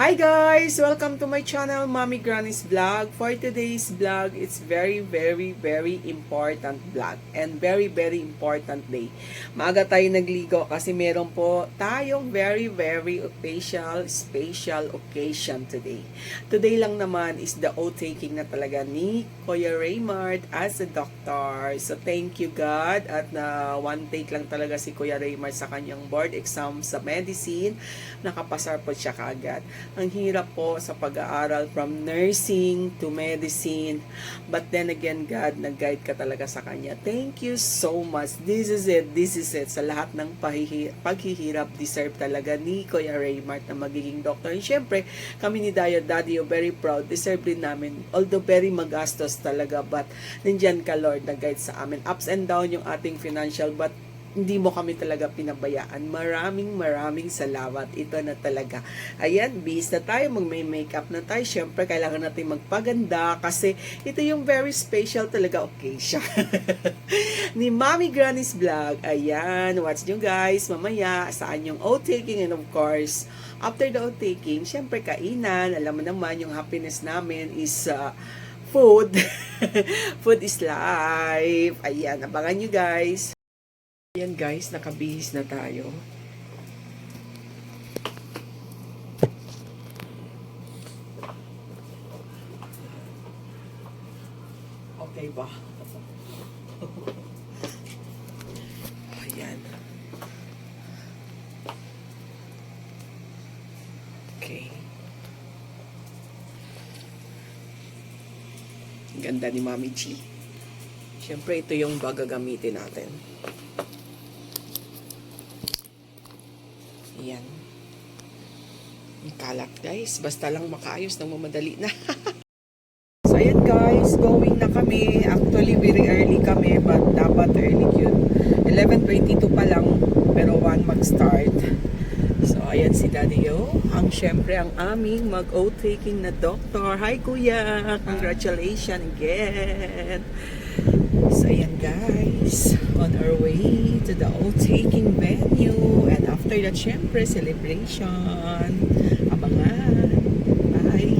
Hi guys! Welcome to my channel, Mommy Granny's Vlog. For today's vlog, it's very important vlog and very important day. Maaga tayo nagligo kasi meron po tayong very special occasion today. Today lang naman is the oath-taking na talaga ni Kuya Raymart as a doctor. So thank you God at na one take lang talaga si Kuya Raymart sa kanyang board exam sa medicine. Nakapasar po siya kaagad. Ang hirap po sa pag-aaral from nursing to medicine. But then again, God, nag-guide ka talaga sa kanya. Thank you so much. This is it. Sa lahat ng paghihirap, deserve talaga ni Kuya Raymart na magiging doctor. And syempre, kami ni Dayo, Daddy, very proud. Deserve din namin. Although very magastos talaga, but nandyan ka, Lord, nag-guide sa amin. Ups and down yung ating financial, but hindi mo kami talaga pinabayaan. Maraming salamat. Ito na talaga. Ayan, bihis na tayo. Mag-makeup na tayo. Siyempre, kailangan natin magpaganda kasi ito yung very special talaga occasion. Ni Mommy Granny's Vlog. Ayan, watch nyo guys. Mamaya, saan yung oath-taking and of course, after the oath-taking, siyempre kainan. Alam mo naman, yung happiness namin is food. Food is life. Ayan, abangan nyo guys. Ayan guys, nakabihis na tayo. Okay ba? Ayan. Okay. Ganda ni Mami G. Siyempre, ito yung gagamitin natin. Ayan. Ang kalat guys. Basta lang makaayos nang mamadali na. So ayan guys. Going na kami. Actually very early kami. But dapat early yun. 11:22 pa lang. Pero 1 mag-start. So ayan si Daddy O. Syempre ang aming mag-oath-taking na doctor. Hi Kuya. Congratulations again. So ayan guys, on our way to the oath-taking venue, and after that syempre celebration. Abangan. Bye.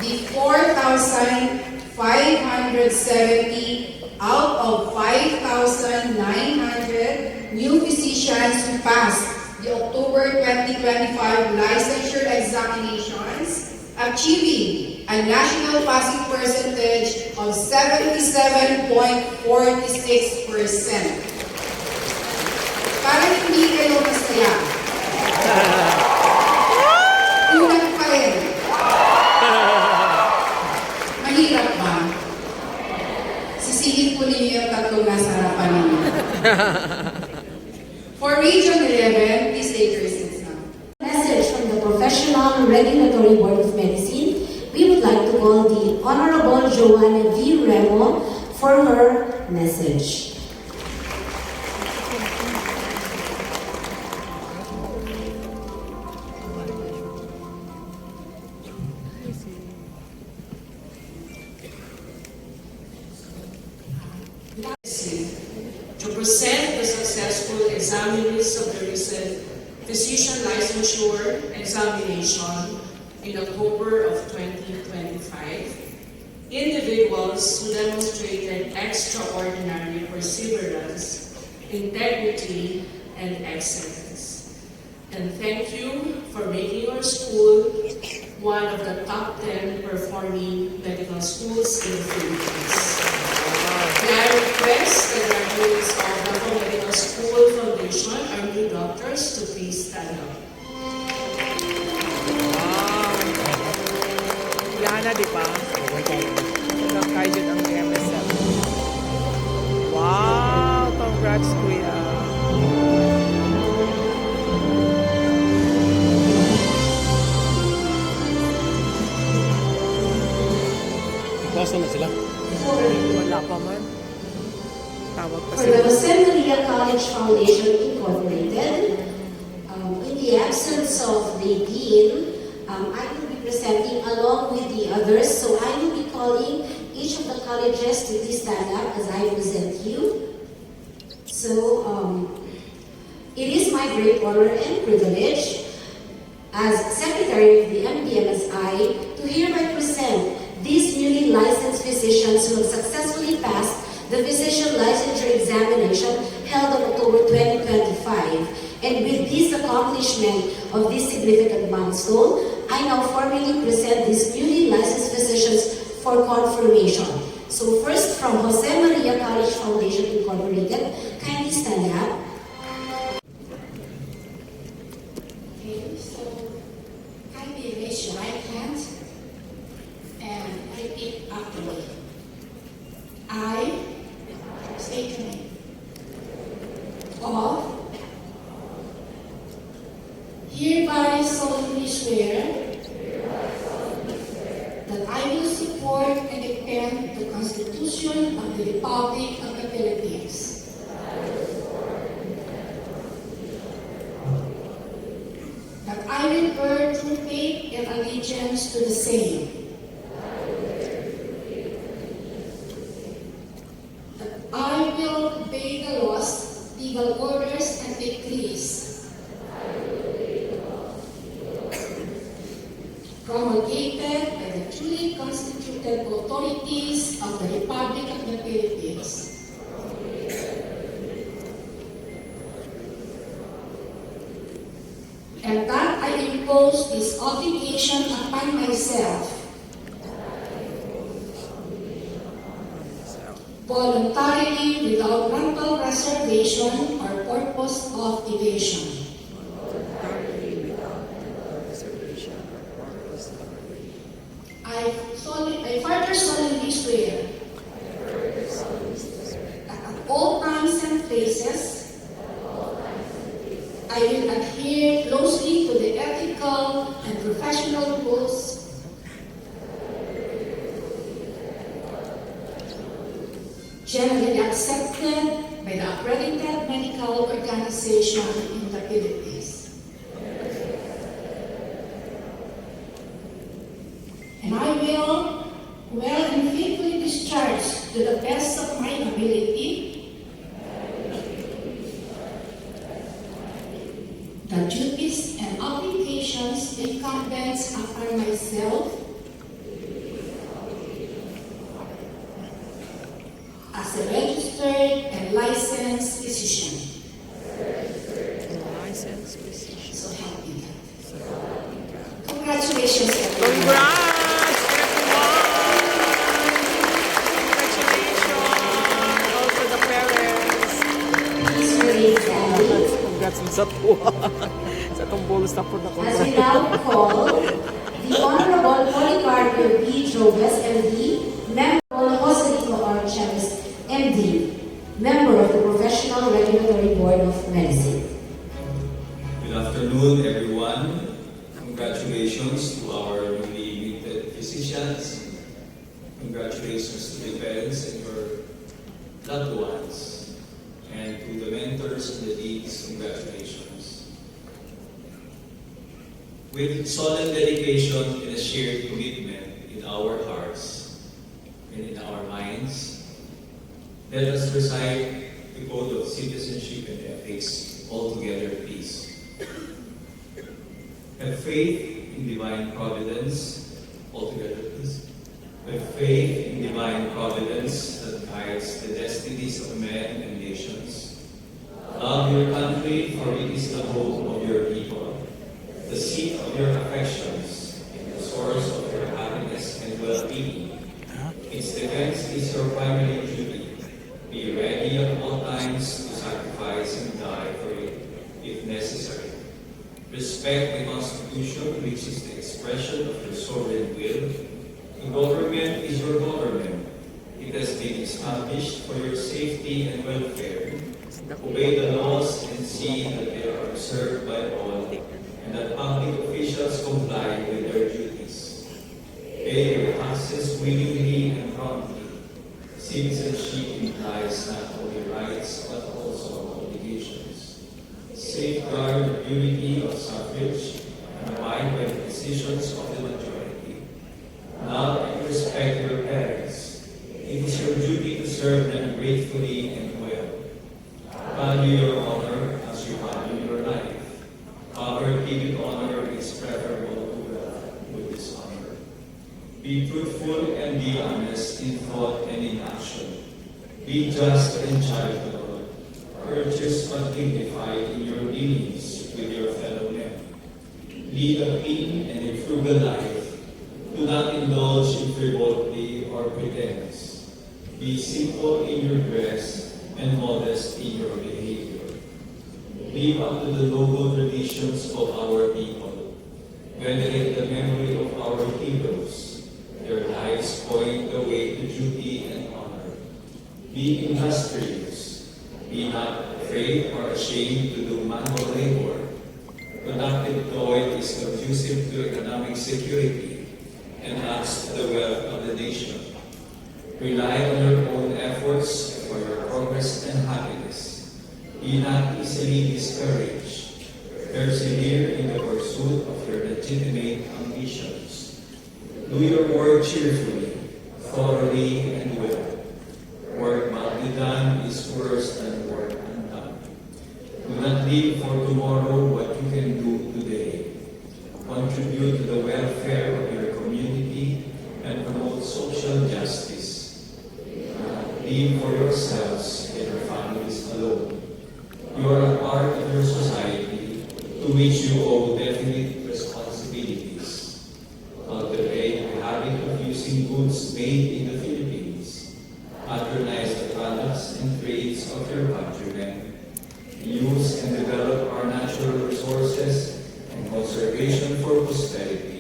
The 4,570 out of 5,900 new physicians who passed the October 2025 licensure examinations, achieving a national passing percentage of 77.46%. Para hindi kayo masaya, unang pa rin. Mahirap ba? Sisihin po ninyo yung tatlong nasa harapan ninyo. For Region 11, please take your seats now. Message from the Professional Regulatory Board of Medicine. We would like to call the Honorable Joanna V. Remo for her message. To present the successful examinees of the recent physician licensure examination in October of 2025 individuals who demonstrated extraordinary perseverance, integrity, and excellence. And thank you for making our school one of the top 10 performing medical schools in the Philippines. May I request the graduates of Davao Medical School Foundation, our new doctors, to please stand up. Yana, di ba? Ang kayo ang MSL. Wow! Congrats, Kuya. Basta na sila. Wala pa man. Tawag pa For the sila. Jose Maria College Foundation Incorporated, in the absence of the Dean, I will be presenting along with the others. So I will be calling each of the colleges to please stand up as I present you. So it is my great honor and privilege as Secretary of the MDMSI to hereby present these newly licensed physicians who have successfully passed the physician licensure examination held on October 2025. And with this accomplishment of this significant milestone, I now formally present these newly licensed physicians for confirmation. So first, from Jose Maria College Foundation Incorporated, kindly stand up. Okay, so kindly raise your right hand and repeat after me. I state your name. Of hereby solemnly swear that I will support and defend the Constitution of the Republic of the Philippines. That I will bear true faith and allegiance to the same. That I will obey the laws, legal orders, and decrees promulgated by the duly constituted authorities of the Republic of the Philippines. And that I impose this obligation upon myself voluntarily without mental reservation or purpose of evasion. I further solemnly swear that at all times and places I will adhere closely to the ethical and professional rules generally accepted by the accredited medical organization in the Philippines. And I will well and faithfully discharge to the best of my ability the duties and obligations incumbent upon myself as a registered and licensed physician. License physician. So help me God. Congratulations, everyone. Congrats, everyone! Congratulations! Also the parents. Please remain standing. Congrats sa tuwa. Sa itong bolos na po na As we now call the Honorable Policarpio B. Jobes, MD, member of Jose Rito R. Chavez, MD, member of the Professional Regulatory Board of Medicine. Good afternoon, everyone. Congratulations to our newly minted physicians. Congratulations to the parents and your loved ones. And to the mentors and the deans, congratulations. With solemn dedication and a shared commitment in our hearts and in our minds, let us recite the Code of Citizenship and Ethics altogether, please. Have faith in divine providence, altogether, please. with faith in divine providence that guides the destinies of men and nations. Love your country, for it is the hope of your people, the seat of your affections, and the source of your happiness and well-being. Its defense is your primary duty. Be ready at all times to sacrifice and die for it, if necessary. Respect the Constitution, which is the expression of your sovereign will. The government is your government. It has been established for your safety and welfare. Obey the laws and see that they are observed by all, and that public officials comply with their duties. Pay your taxes willingly and promptly. Citizenship implies not only rights but also obligations. Safeguard the purity of suffrage and abide by the decisions of the majority. Love and respect your parents. It is your duty to serve them gratefully and well. Value your honor as you value your life. Poverty with honor is preferable to wealth with dishonor. Be truthful and be honest in thought and in action. Be just and charitable. Courteous but dignified in your dealings with your fellow men. Lead a clean and a frugal life. Do not indulge in frivolity or pretense. Be simple in your dress and modest in your behavior. Live up to the noble traditions of our people. Venerate the memory of our heroes. Their lives point the way to duty and honor. Be industrious. Be not afraid or ashamed to do manual labor. Productive toil is conducive to economic security and adds to the wealth of the nation. Rely on your own efforts for your progress and happiness. Be not easily discouraged. Persevere in the pursuit of your legitimate ambitions. Do your work cheerfully, thoroughly, and well. Work badly done is worse than work undone. Do not live for tomorrow what you can do today. Contribute to the welfare of your community and promote social justice. Live for yourselves and your families alone. You are a part of your society to which you owe definite responsibilities. Cultivate the habit of using goods made in the Philippines. Patronize the products and trades of your countrymen. Use and develop our natural resources and conservation for prosperity.